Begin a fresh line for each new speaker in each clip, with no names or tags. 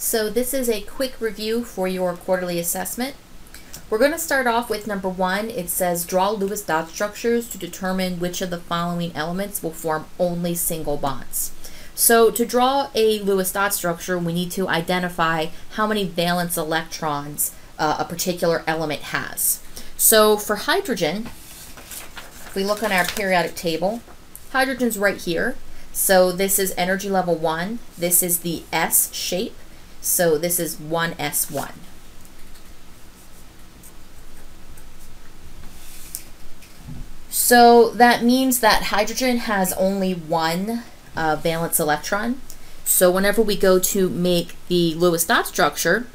So this is a quick review for your quarterly assessment. We're going to start off with number 1. It says draw Lewis dot structures to determine which of the following elements will form only single bonds. So to draw a Lewis dot structure, we need to identify how many valence electrons a particular element has. So for hydrogen, if we look on our periodic table, hydrogen's right here. So this is energy level 1. This is the S shape. So this is 1s1. So that means that hydrogen has only one valence electron. So whenever we go to make the Lewis dot structure,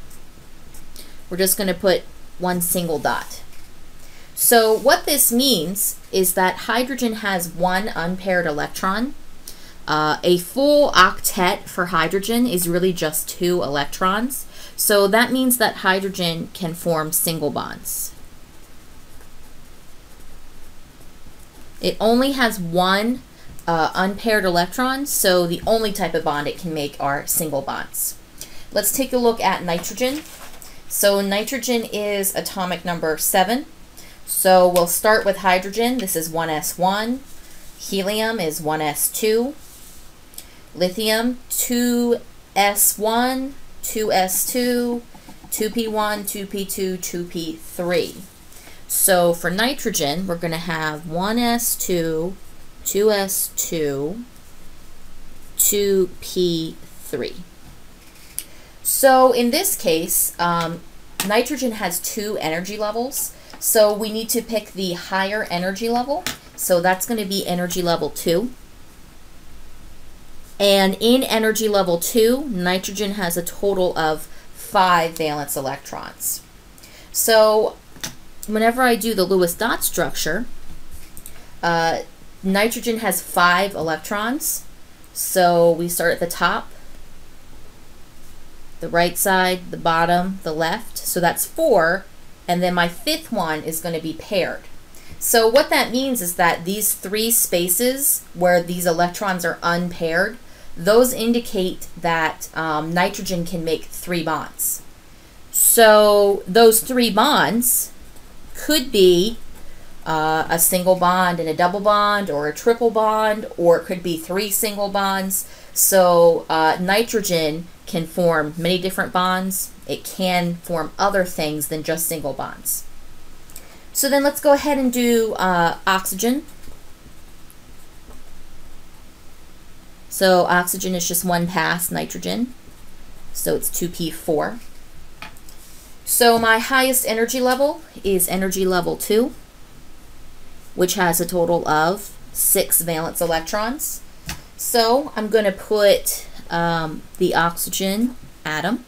we're just going to put one single dot. So what this means is that hydrogen has one unpaired electron. A full octet for hydrogen is really just 2 electrons. So that means that hydrogen can form single bonds. It only has one unpaired electron, so the only type of bond it can make are single bonds. Let's take a look at nitrogen. So nitrogen is atomic number 7. So we'll start with hydrogen. This is 1s1. Helium is 1s2. Lithium, 2s1, 2s2, 2p1, 2p2, 2p3. So for nitrogen, we're going to have 1s2, 2s2, 2p3. So in this case, nitrogen has 2 energy levels. So we need to pick the higher energy level. So that's going to be energy level 2. And in energy level 2, nitrogen has a total of 5 valence electrons. So whenever I do the Lewis dot structure, nitrogen has 5 electrons. So we start at the top, the right side, the bottom, the left. So that's 4. And then my 5th one is going to be paired. So what that means is that these 3 spaces where these electrons are unpaired, those indicate that nitrogen can make 3 bonds. So those 3 bonds could be a single bond and a double bond, or a triple bond, or it could be 3 single bonds. So nitrogen can form many different bonds. It can form other things than just single bonds. So then let's go ahead and do oxygen. So oxygen is just 1 past nitrogen, so it's 2p4. So my highest energy level is energy level 2, which has a total of 6 valence electrons. So I'm going to put the oxygen atom,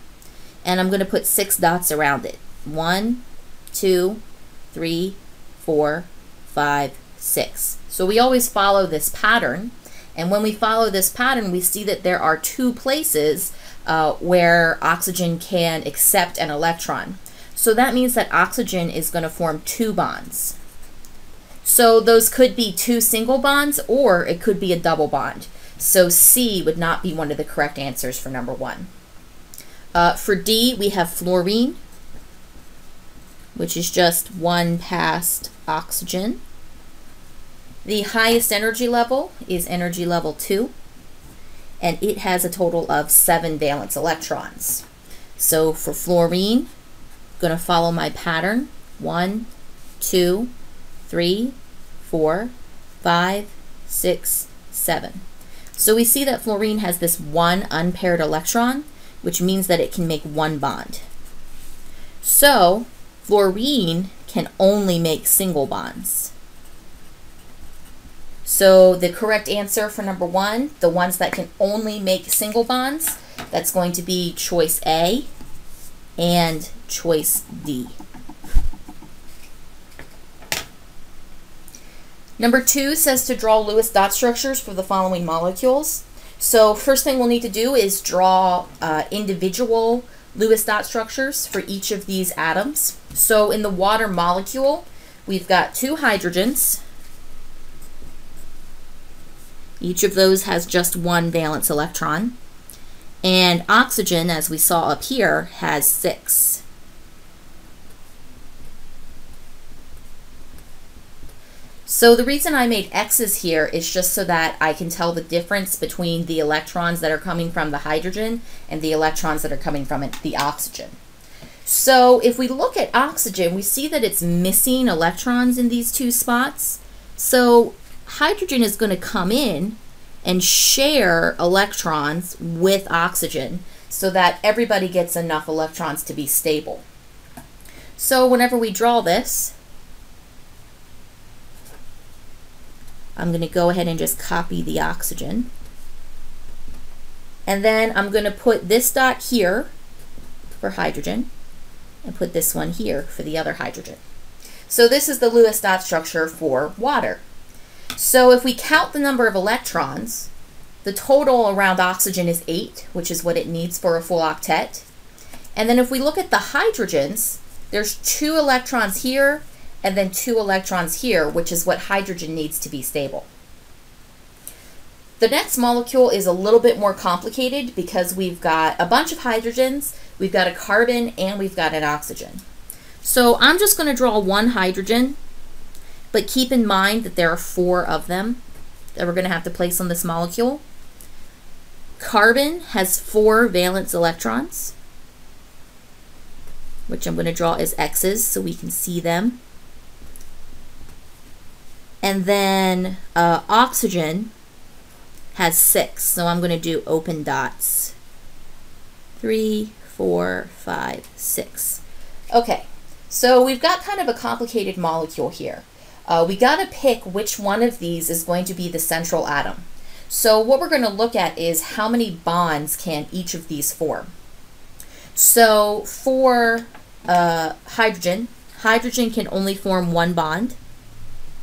and I'm going to put 6 dots around it. 1, 2, 3, 4, 5, 6. So we always follow this pattern. And when we follow this pattern, we see that there are 2 places where oxygen can accept an electron. So that means that oxygen is going to form 2 bonds. So those could be 2 single bonds, or it could be a double bond. So C would not be one of the correct answers for number 1. For D, we have fluorine, which is just 1 past oxygen. The highest energy level is energy level 2, and it has a total of 7 valence electrons. So for fluorine, I'm going to follow my pattern. 1, 2, 3, 4, 5, 6, 7. So we see that fluorine has this 1 unpaired electron, which means that it can make 1 bond. So fluorine can only make single bonds. So the correct answer for number 1, the ones that can only make single bonds, that's going to be choice A and choice D. Number 2 says to draw Lewis dot structures for the following molecules. So first thing we'll need to do is draw individual Lewis dot structures for each of these atoms. So in the water molecule, we've got 2 hydrogens. Each of those has just 1 valence electron. And oxygen, as we saw up here, has 6. So the reason I made X's here is just so that I can tell the difference between the electrons that are coming from the hydrogen and the electrons that are coming from the oxygen. So if we look at oxygen, we see that it's missing electrons in these 2 spots. So hydrogen is going to come in and share electrons with oxygen so that everybody gets enough electrons to be stable. So whenever we draw this, I'm going to go ahead and just copy the oxygen. And then I'm going to put this dot here for hydrogen and put this one here for the other hydrogen. So this is the Lewis dot structure for water. So if we count the number of electrons, the total around oxygen is 8, which is what it needs for a full octet. And then if we look at the hydrogens, there's 2 electrons here and then 2 electrons here, which is what hydrogen needs to be stable. The next molecule is a little bit more complicated because we've got a bunch of hydrogens, we've got a carbon, and we've got an oxygen. So I'm just going to draw one hydrogen, but keep in mind that there are 4 of them that we're going to have to place on this molecule. Carbon has 4 valence electrons, which I'm going to draw as X's so we can see them. And then oxygen has 6, so I'm going to do open dots. 3, 4, 5, 6. Okay, so we've got kind of a complicated molecule here. We got to pick which one of these is going to be the central atom. So what we're going to look at is how many bonds can each of these form. So for hydrogen can only form 1 bond.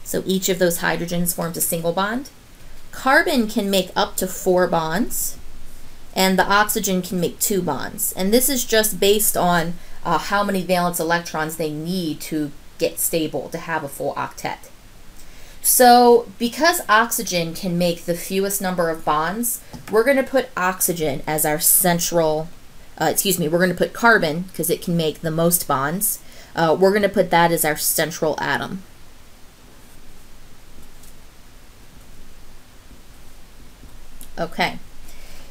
So each of those hydrogens forms a single bond. Carbon can make up to 4 bonds, and the oxygen can make 2 bonds. And this is just based on how many valence electrons they need to get stable to have a full octet. So because oxygen can make the fewest number of bonds, we're going to put oxygen as our central, we're going to put carbon, because it can make the most bonds, we're going to put that as our central atom. Okay,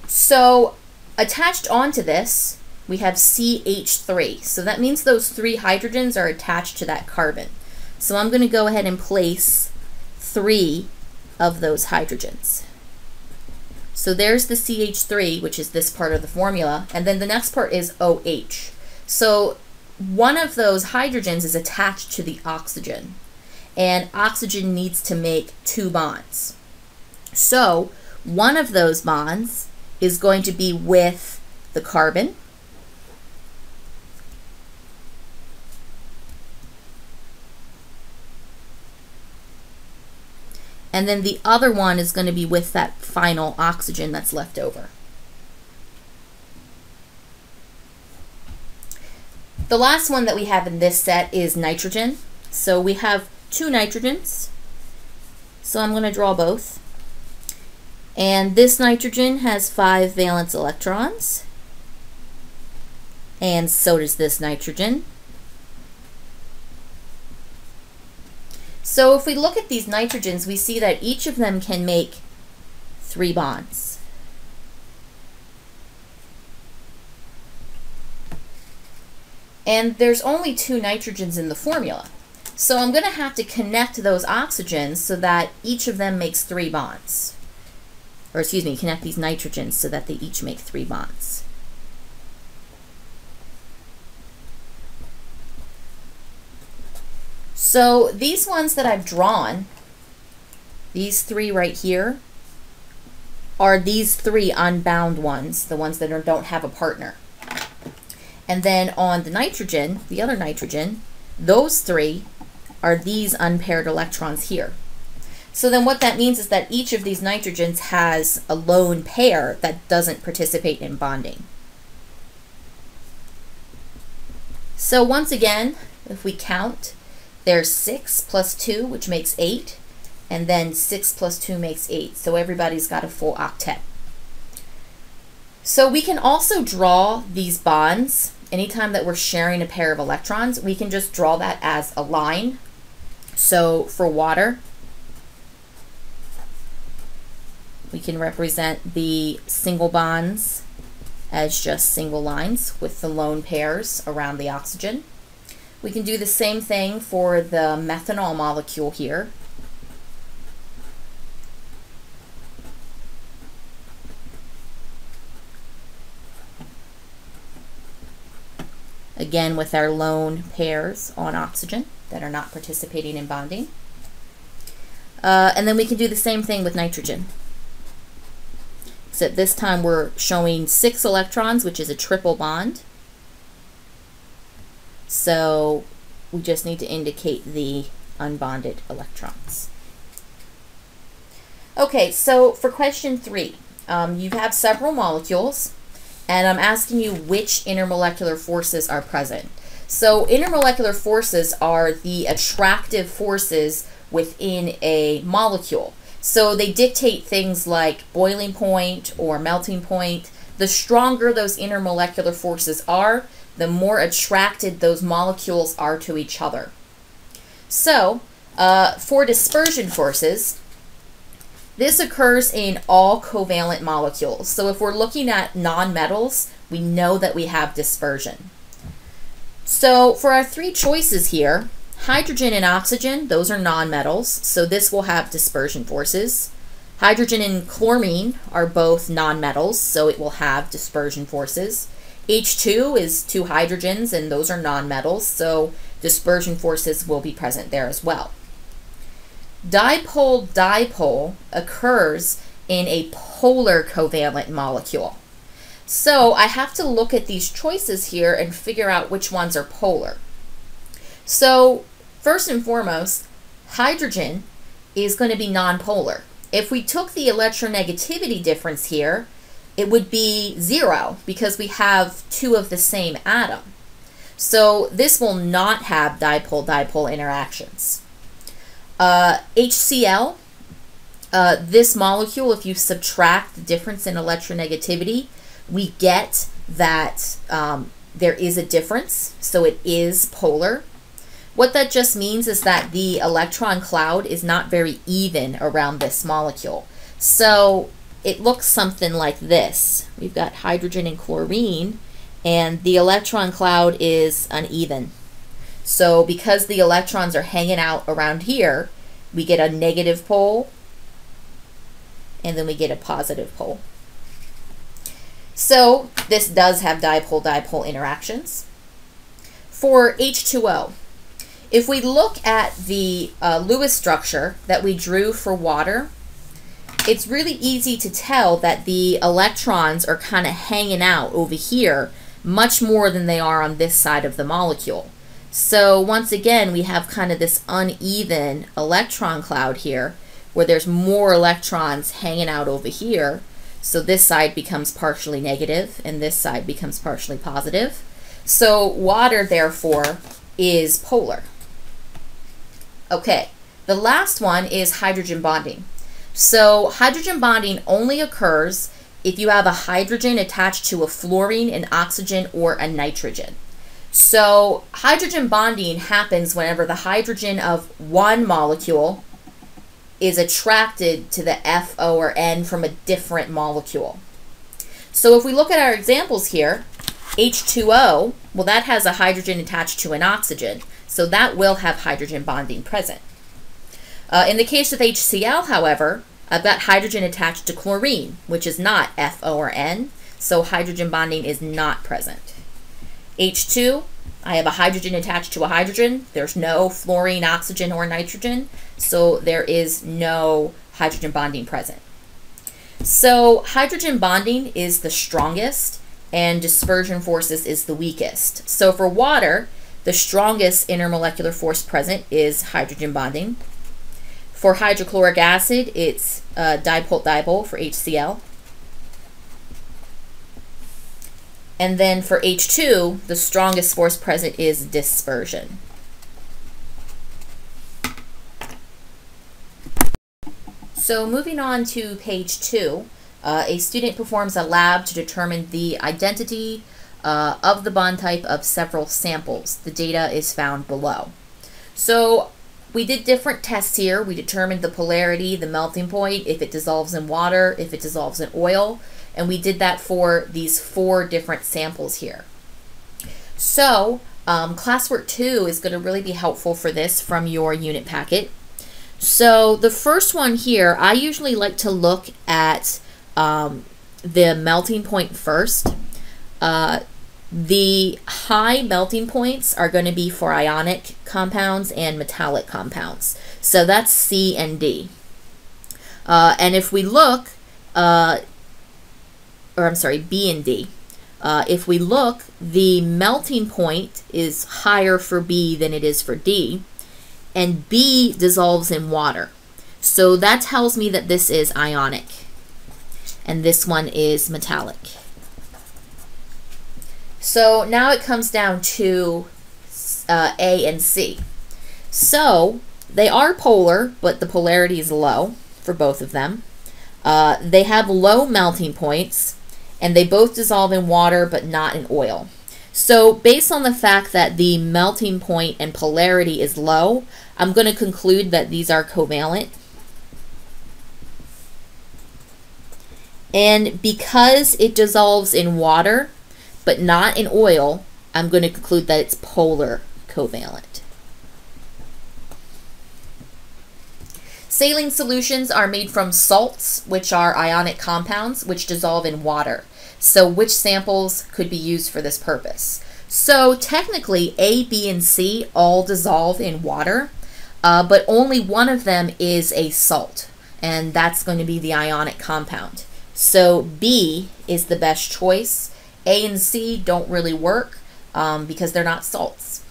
so attached onto this, we have CH3. So that means those 3 hydrogens are attached to that carbon. So I'm going to go ahead and place 3 of those hydrogens. So there's the CH3, which is this part of the formula, and then the next part is OH. So one of those hydrogens is attached to the oxygen, and oxygen needs to make 2 bonds. So one of those bonds is going to be with the carbon, and then the other one is going to be with that final oxygen that's left over. The last one that we have in this set is nitrogen. So we have 2 nitrogens. So I'm going to draw both. And this nitrogen has 5 valence electrons. And so does this nitrogen. So if we look at these nitrogens, we see that each of them can make 3 bonds. And there's only 2 nitrogens in the formula. So I'm going to have to connect those oxygens so that each of them makes 3 bonds. Or connect these nitrogens so that they each make 3 bonds. So these ones that I've drawn, these 3 right here, are these 3 unbound ones, the ones that don't have a partner. And then on the nitrogen, the other nitrogen, those 3 are these unpaired electrons here. So then what that means is that each of these nitrogens has a lone pair that doesn't participate in bonding. So once again, if we count, there's 6 plus 2, which makes 8, and then 6 plus 2 makes 8. So everybody's got a full octet. So we can also draw these bonds. Anytime that we're sharing a pair of electrons, we can just draw that as a line. So for water, we can represent the single bonds as just single lines with the lone pairs around the oxygen. We can do the same thing for the methanol molecule here. Again, with our lone pairs on oxygen that are not participating in bonding. And then we can do the same thing with nitrogen. Except this time we're showing 6 electrons, which is a triple bond. So we just need to indicate the unbonded electrons. Okay, so for question 3, you have several molecules, and I'm asking you which intermolecular forces are present. So intermolecular forces are the attractive forces within a molecule. So they dictate things like boiling point or melting point. The stronger those intermolecular forces are, the more attracted those molecules are to each other. So for dispersion forces, this occurs in all covalent molecules. So if we're looking at nonmetals, we know that we have dispersion. So for our 3 choices here, hydrogen and oxygen, those are nonmetals, so this will have dispersion forces. Hydrogen and chlorine are both nonmetals, so it will have dispersion forces. H2 is 2 hydrogens, and those are nonmetals, so dispersion forces will be present there as well. Dipole-dipole occurs in a polar covalent molecule. So I have to look at these choices here and figure out which ones are polar. So first and foremost, hydrogen is going to be nonpolar. If we took the electronegativity difference here, it would be 0 because we have 2 of the same atom. So this will not have dipole-dipole interactions. HCl, this molecule, if you subtract the difference in electronegativity, we get that there is a difference, so it is polar. What that just means is that the electron cloud is not very even around this molecule. So it looks something like this. We've got hydrogen and chlorine, and the electron cloud is uneven. So because the electrons are hanging out around here, we get a negative pole, and then we get a positive pole. So this does have dipole-dipole interactions. For H2O, if we look at the Lewis structure that we drew for water, it's really easy to tell that the electrons are kind of hanging out over here much more than they are on this side of the molecule. So once again, we have kind of this uneven electron cloud here where there's more electrons hanging out over here. So this side becomes partially negative and this side becomes partially positive. So water, therefore, is polar. Okay, the last one is hydrogen bonding. So hydrogen bonding only occurs if you have a hydrogen attached to a fluorine, an oxygen, or a nitrogen. So hydrogen bonding happens whenever the hydrogen of one molecule is attracted to the F, O, or N from a different molecule. So if we look at our examples here, H2O, well, that has a hydrogen attached to an oxygen, so that will have hydrogen bonding present. In the case of HCl, however, I've got hydrogen attached to chlorine, which is not F, O, or N, so hydrogen bonding is not present. H2, I have a hydrogen attached to a hydrogen. There's no fluorine, oxygen, or nitrogen, so there is no hydrogen bonding present. So hydrogen bonding is the strongest, and dispersion forces is the weakest. So for water, the strongest intermolecular force present is hydrogen bonding. For hydrochloric acid, it's dipole-dipole for HCl. And then for H2, the strongest force present is dispersion. So moving on to page 2, A student performs a lab to determine the identity of the bond type of several samples. The data is found below. So we did different tests here. We determined the polarity, the melting point, if it dissolves in water, if it dissolves in oil, and we did that for these 4 different samples here. So classwork 2 is going to really be helpful for this from your unit packet. So the first one here, I usually like to look at the melting point first. The high melting points are going to be for ionic compounds and metallic compounds. So that's C and D. And if we look, B and D. If we look, the melting point is higher for B than it is for D, and B dissolves in water. So that tells me that this is ionic, and this one is metallic. So now it comes down to A and C. So they are polar, but the polarity is low for both of them. They have low melting points, and they both dissolve in water but not in oil. So based on the fact that the melting point and polarity is low, I'm going to conclude that these are covalent. And because it dissolves in water but not in oil, I'm going to conclude that it's polar covalent. Saline solutions are made from salts, which are ionic compounds, which dissolve in water. So which samples could be used for this purpose? So technically, A, B, and C all dissolve in water, but only one of them is a salt, and that's going to be the ionic compound. So B is the best choice. A and C don't really work because they're not salts.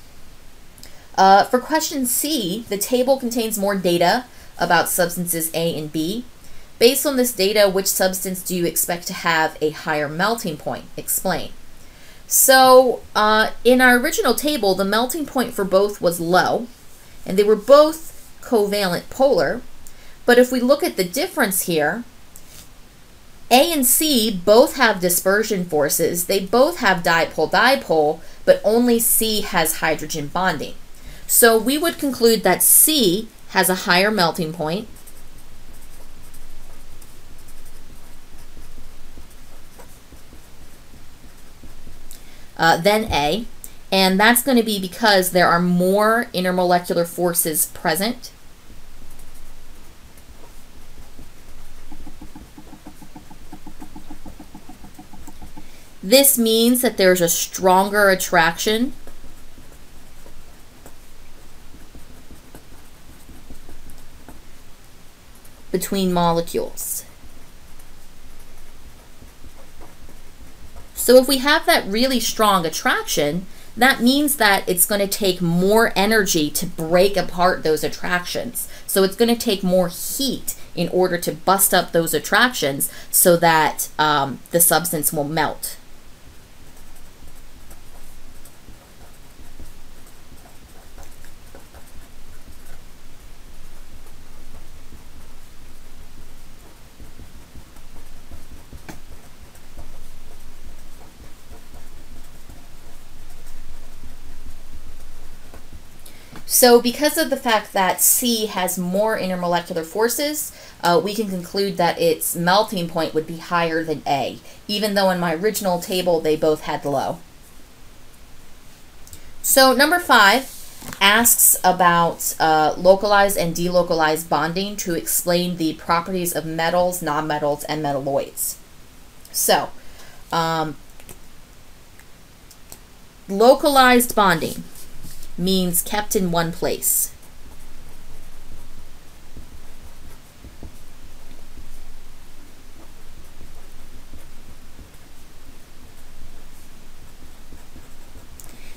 For question C, the table contains more data about substances A and B. Based on this data, which substance do you expect to have a higher melting point? Explain. So in our original table, the melting point for both was low, and they were both covalent polar. But if we look at the difference here, A and C both have dispersion forces. They both have dipole-dipole, but only C has hydrogen bonding. So we would conclude that C has a higher melting point than A, and that's going to be because there are more intermolecular forces present. This means that there's a stronger attraction between molecules. So if we have that really strong attraction, that means that it's going to take more energy to break apart those attractions. So it's going to take more heat in order to bust up those attractions so that the substance will melt. So because of the fact that C has more intermolecular forces, we can conclude that its melting point would be higher than A, even though in my original table they both had low. So number 5 asks about localized and delocalized bonding to explain the properties of metals, nonmetals, and metalloids. So localized bonding means kept in one place.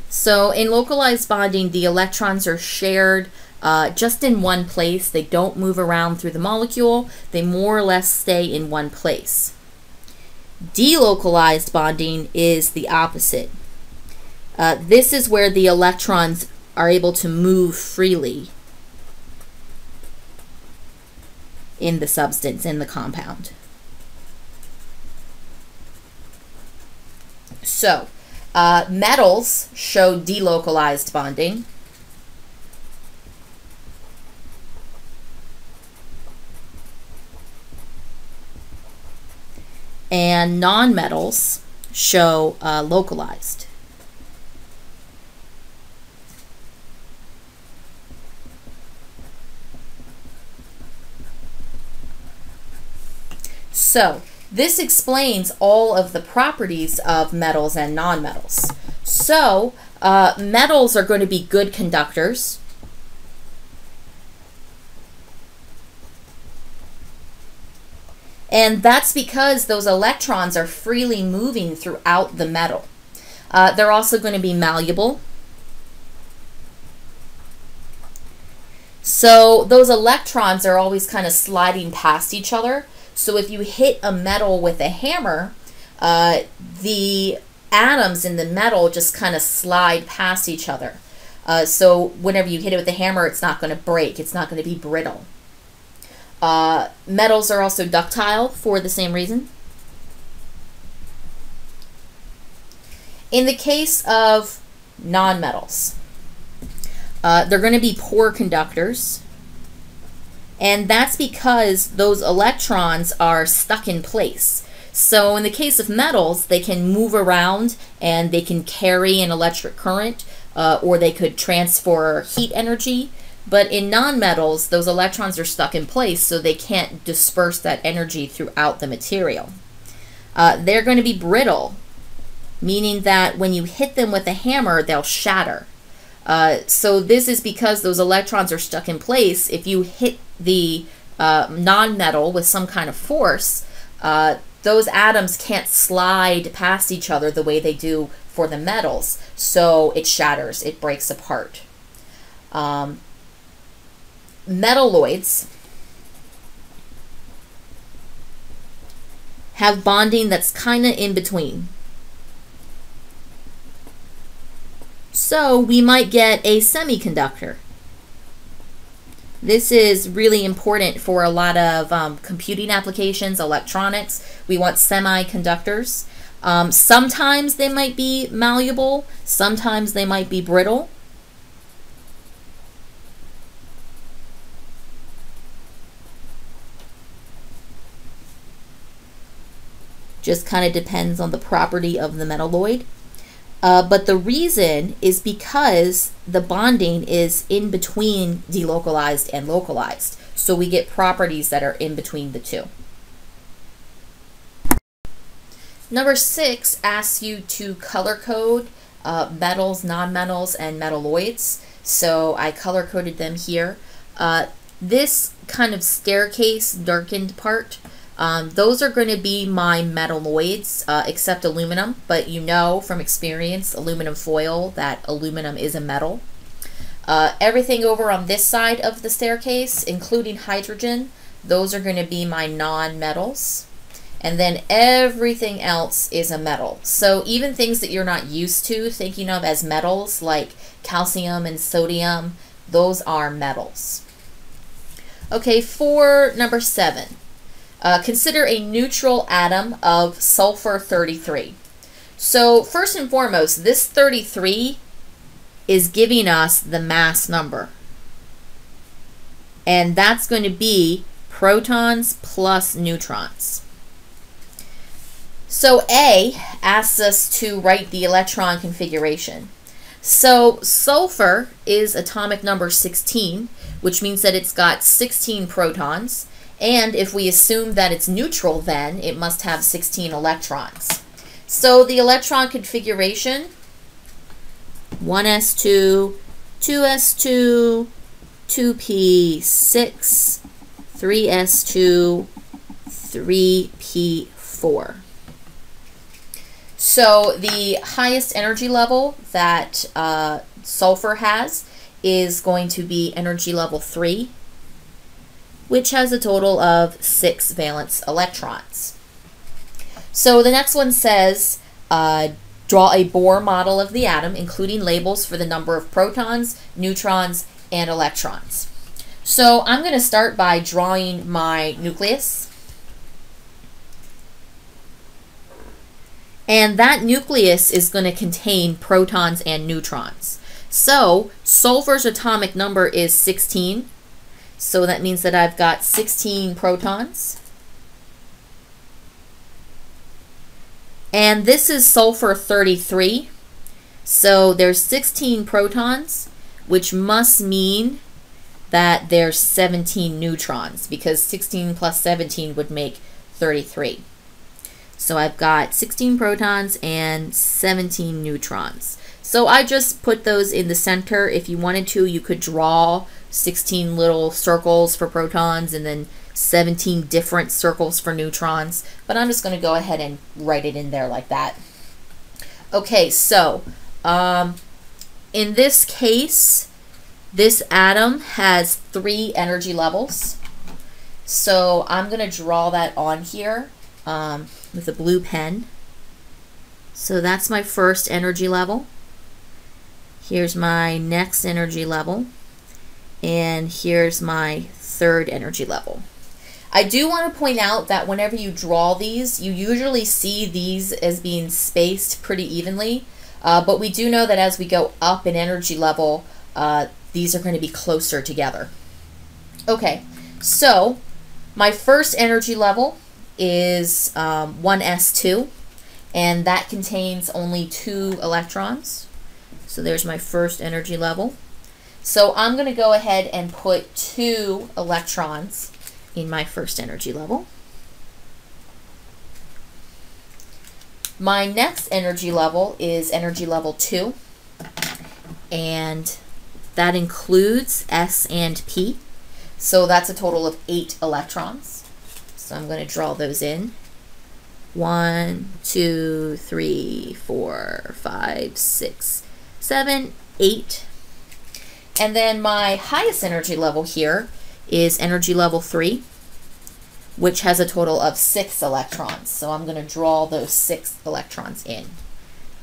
So in localized bonding, the electrons are shared just in one place. They don't move around through the molecule. They more or less stay in one place. Delocalized bonding is the opposite. This is where the electrons are able to move freely in the substance, in the compound. So, metals show delocalized bonding. And nonmetals show localized. So, this explains all of the properties of metals and nonmetals. So, metals are going to be good conductors. And that's because those electrons are freely moving throughout the metal. They're also going to be malleable. So those electrons are always kind of sliding past each other. So if you hit a metal with a hammer, the atoms in the metal just kind of slide past each other. So whenever you hit it with a hammer, it's not going to break. It's not going to be brittle. Metals are also ductile for the same reason. In the case of nonmetals, they're going to be poor conductors, and that's because those electrons are stuck in place. So in the case of metals, they can move around and they can carry an electric current, or they could transfer heat energy. But in nonmetals, those electrons are stuck in place, so they can't disperse that energy throughout the material. They're going to be brittle, meaning that when you hit them with a hammer, they'll shatter. So this is because those electrons are stuck in place. If you hit the nonmetal with some kind of force, those atoms can't slide past each other the way they do for the metals. So it shatters, it breaks apart. Metalloids have bonding that's kind of in between. So we might get a semiconductor. This is really important for a lot of computing applications, electronics. We want semiconductors. Sometimes they might be malleable, sometimes they might be brittle. Just kind of depends on the property of the metalloid. But the reason is because the bonding is in between delocalized and localized. So we get properties that are in between the two. Number 6 asks you to color code metals, nonmetals, and metalloids. So I color coded them here. This kind of staircase darkened part, those are going to be my metalloids, except aluminum, but you know from experience, aluminum foil, that aluminum is a metal. Everything over on this side of the staircase, including hydrogen, those are going to be my non-metals. And then everything else is a metal. So even things that you're not used to thinking of as metals, like calcium and sodium, those are metals. Okay, for number 7. Consider a neutral atom of sulfur 33. So first and foremost, this 33 is giving us the mass number. And that's going to be protons plus neutrons. So A asks us to write the electron configuration. So sulfur is atomic number 16, which means that it's got 16 protons. And if we assume that it's neutral, then it must have 16 electrons. So the electron configuration, 1s2, 2s2, 2p6, 3s2, 3p4. So the highest energy level that sulfur has is going to be energy level 3, which has a total of 6 valence electrons. So the next one says, draw a Bohr model of the atom, including labels for the number of protons, neutrons, and electrons. So I'm going to start by drawing my nucleus. And that nucleus is going to contain protons and neutrons. So sulfur's atomic number is 16. So that means that I've got 16 protons. And this is sulfur 33. So there's 16 protons, which must mean that there's 17 neutrons, because 16 plus 17 would make 33. So I've got 16 protons and 17 neutrons. So I just put those in the center. If you wanted to, you could draw 16 little circles for protons and then 17 different circles for neutrons. But I'm just going to go ahead and write it in there like that. Okay, so in this case, this atom has 3 energy levels. So I'm going to draw that on here with a blue pen. So that's my first energy level. Here's my next energy level. And here's my third energy level. I do want to point out that whenever you draw these, you usually see these as being spaced pretty evenly. But we do know that as we go up in energy level, these are going to be closer together. Okay, so my first energy level is 1s2, and that contains only 2 electrons. So there's my first energy level. So I'm going to go ahead and put 2 electrons in my first energy level. My next energy level is energy level 2, and that includes S and P. So that's a total of 8 electrons. So I'm going to draw those in. 1, 2, 3, 4, 5, 6, 7, 8. And then my highest energy level here is energy level 3, which has a total of 6 electrons. So I'm going to draw those 6 electrons in.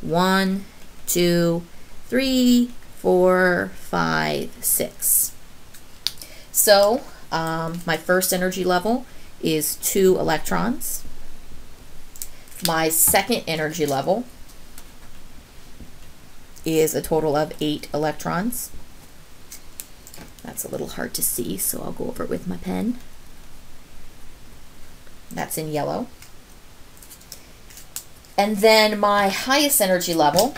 1, 2, 3, 4, 5, 6. So my first energy level is 2 electrons. My second energy level is a total of 8 electrons. That's a little hard to see, so I'll go over it with my pen. That's in yellow. And then my highest energy level,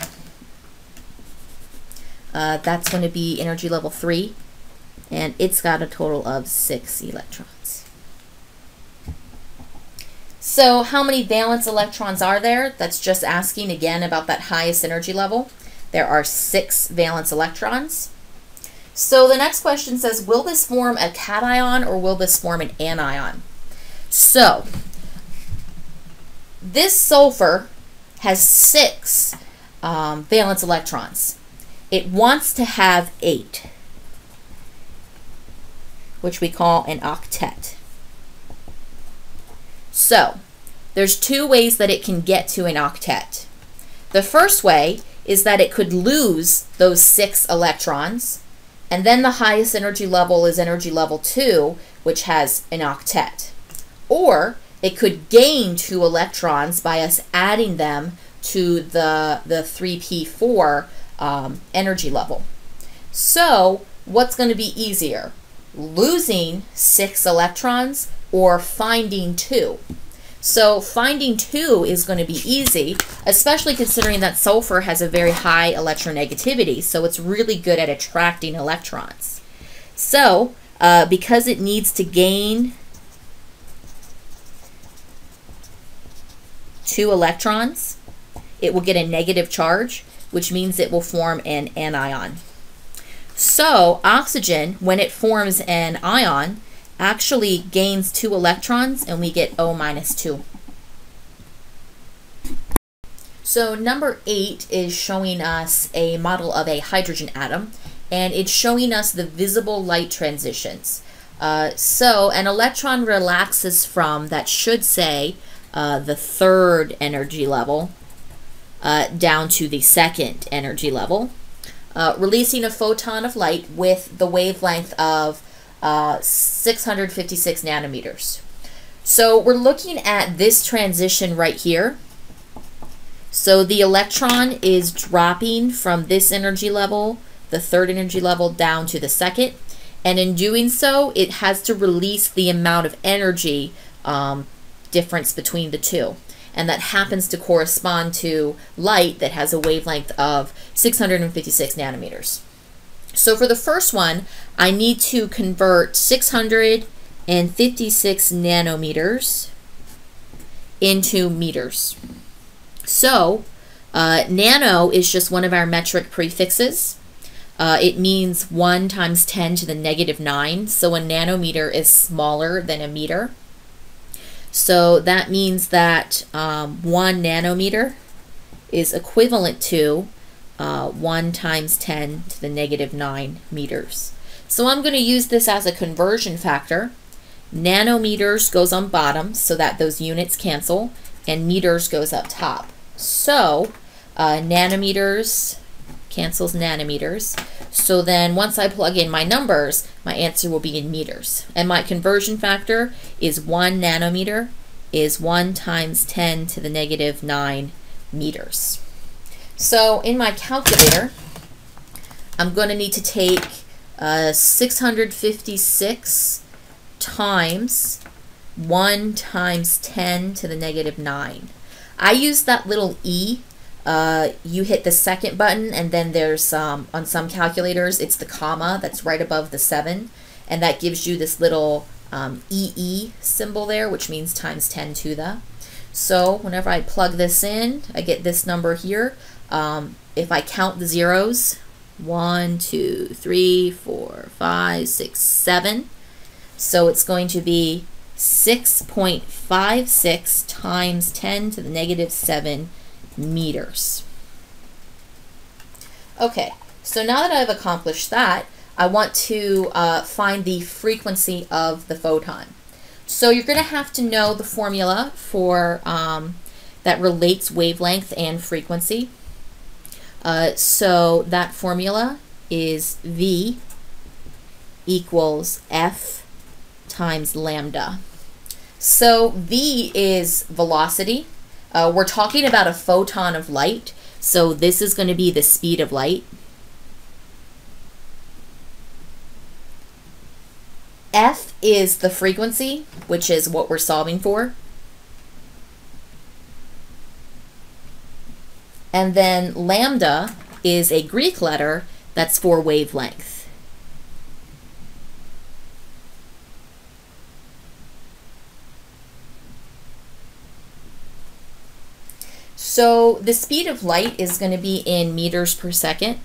that's going to be energy level 3, and it's got a total of 6 electrons. So how many valence electrons are there? That's just asking again about that highest energy level. There are 6 valence electrons. So the next question says, will this form a cation or will this form an anion? So this sulfur has 6 valence electrons. It wants to have 8, which we call an octet. So there's 2 ways that it can get to an octet. The first way is that it could lose those 6 electrons, and then the highest energy level is energy level 2, which has an octet. Or it could gain 2 electrons by us adding them to the 3p4 energy level. So what's going to be easier? Losing 6 electrons or finding 2? So finding 2 is going to be easy, especially considering that sulfur has a very high electronegativity, so it's really good at attracting electrons. So because it needs to gain 2 electrons, it will get a negative charge, which means it will form an anion. So oxygen, when it forms an ion, actually gains 2 electrons, and we get O-2. So number 8 is showing us a model of a hydrogen atom, and it's showing us the visible light transitions. So an electron relaxes from, that should say, the 3rd energy level down to the 2nd energy level, releasing a photon of light with the wavelength of 656 nanometers. So we're looking at this transition right here. So the electron is dropping from this energy level, the third energy level, down to the second. And in doing so, it has to release the amount of energy difference between the two. And that happens to correspond to light that has a wavelength of 656 nanometers. So for the first one, I need to convert 656 nanometers into meters. So nano is just one of our metric prefixes. It means 1 times 10 to the negative 9. So a nanometer is smaller than a meter. So that means that 1 nanometer is equivalent to 1 times 10 to the negative 9 meters. So I'm going to use this as a conversion factor. Nanometers goes on bottom so that those units cancel, and meters goes up top. So nanometers cancels nanometers. So then once I plug in my numbers, my answer will be in meters. And my conversion factor is 1 nanometer is 1 times 10 to the negative 9 meters. So in my calculator, I'm going to need to take 656 times 1 times 10 to the negative 9. I use that little E. You hit the second button, and then there's on some calculators it's the comma that's right above the 7, and that gives you this little EE symbol there, which means times 10 to the. So whenever I plug this in, I get this number here. If I count the zeros, 1, 2, 3, 4, 5, 6, 7. So it's going to be 6.56 times 10 to the negative 7 meters. Okay, so now that I've accomplished that, I want to find the frequency of the photon. So you're going to have to know the formula for that relates wavelength and frequency. So that formula is V equals F times lambda. So V is velocity. We're talking about a photon of light, so this is going to be the speed of light. F is the frequency, which is what we're solving for. And then lambda is a Greek letter that's for wavelength. So the speed of light is going to be in meters per second.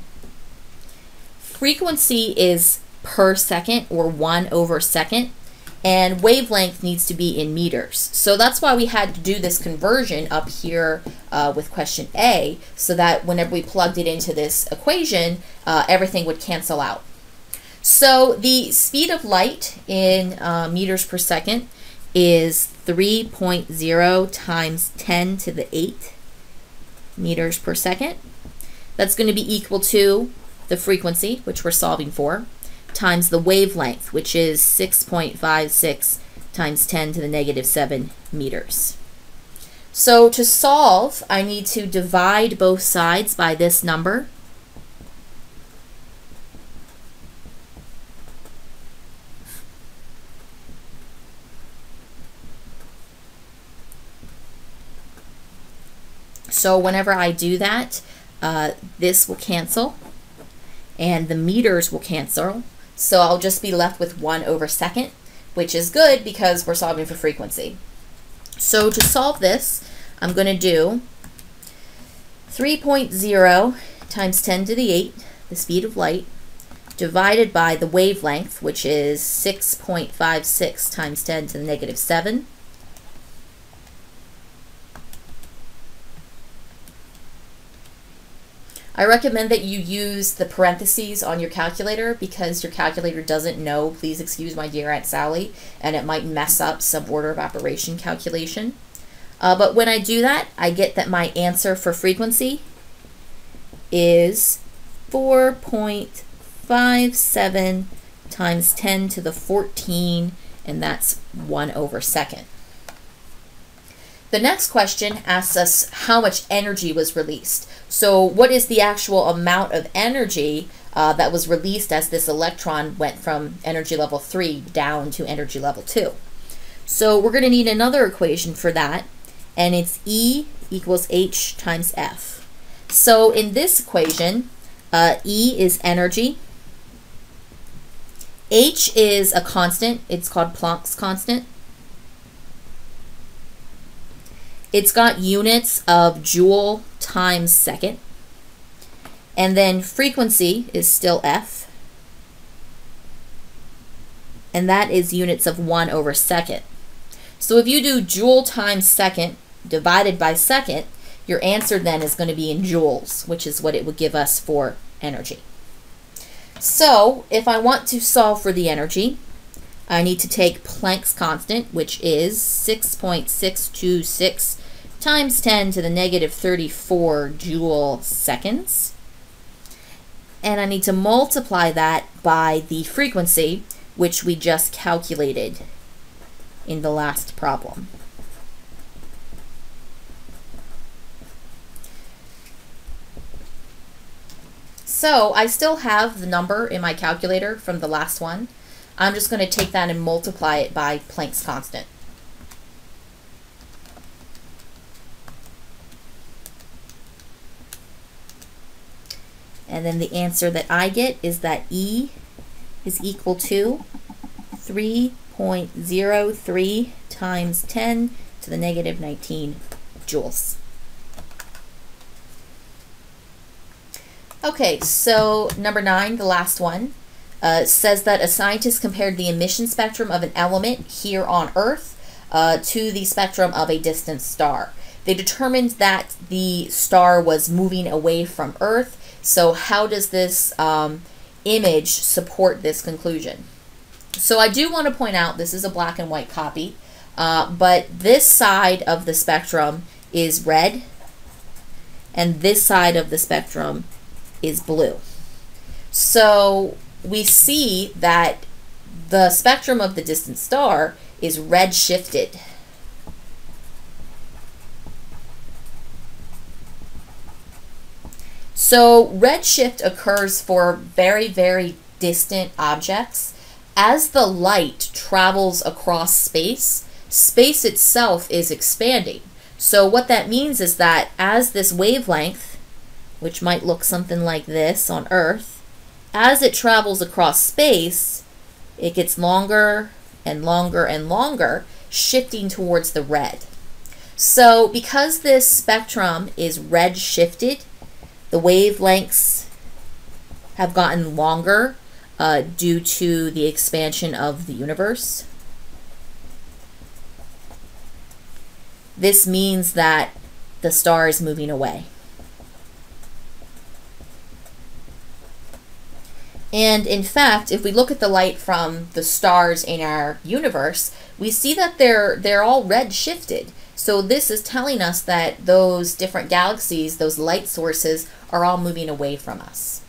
Frequency is per second, or 1 over second, and wavelength needs to be in meters. So that's why we had to do this conversion up here with question A, so that whenever we plugged it into this equation, everything would cancel out. So the speed of light in meters per second is 3.0 times 10 to the 8 meters per second. That's going to be equal to the frequency, which we're solving for, times the wavelength, which is 6.56 times 10 to the negative 7 meters. So to solve, I need to divide both sides by this number. So whenever I do that, this will cancel, and the meters will cancel. So I'll just be left with 1 over second, which is good because we're solving for frequency. So to solve this, I'm going to do 3.0 times 10 to the 8, the speed of light, divided by the wavelength, which is 6.56 times 10 to the negative 7. I recommend that you use the parentheses on your calculator because your calculator doesn't know, please excuse my dear Aunt Sally, and it might mess up some order of operation calculation. But when I do that, I get that my answer for frequency is 4.57 times 10 to the 14, and that's 1 over second. The next question asks us how much energy was released. So what is the actual amount of energy that was released as this electron went from energy level 3 down to energy level 2? So we're going to need another equation for that, and it's E equals H times F. So in this equation, E is energy, H is a constant, it's called Planck's constant. It's got units of joule times second. And then frequency is still F. And that is units of 1 over second. So if you do joule times second divided by second, your answer then is going to be in joules, which is what it would give us for energy. So if I want to solve for the energy, I need to take Planck's constant, which is 6.626 times 10 to the negative 34 joule seconds. And I need to multiply that by the frequency, which we just calculated in the last problem. So I still have the number in my calculator from the last one. I'm just going to take that and multiply it by Planck's constant. And then the answer that I get is that E is equal to 3.03 times 10 to the negative 19 joules. Okay, so number 9, the last one, says that a scientist compared the emission spectrum of an element here on Earth to the spectrum of a distant star. They determined that the star was moving away from Earth. So how does this image support this conclusion? So I do want to point out this is a black and white copy, but this side of the spectrum is red, and this side of the spectrum is blue. So we see that the spectrum of the distant star is red shifted. So redshift occurs for very, very distant objects. As the light travels across space, space itself is expanding. So what that means is that as this wavelength, which might look something like this on Earth, as it travels across space, it gets longer and longer and longer, shifting towards the red. So because this spectrum is red shifted, the wavelengths have gotten longer due to the expansion of the universe. This means that the star is moving away. And in fact, if we look at the light from the stars in our universe, we see that they're all red shifted. So this is telling us that those different galaxies, those light sources, are all moving away from us.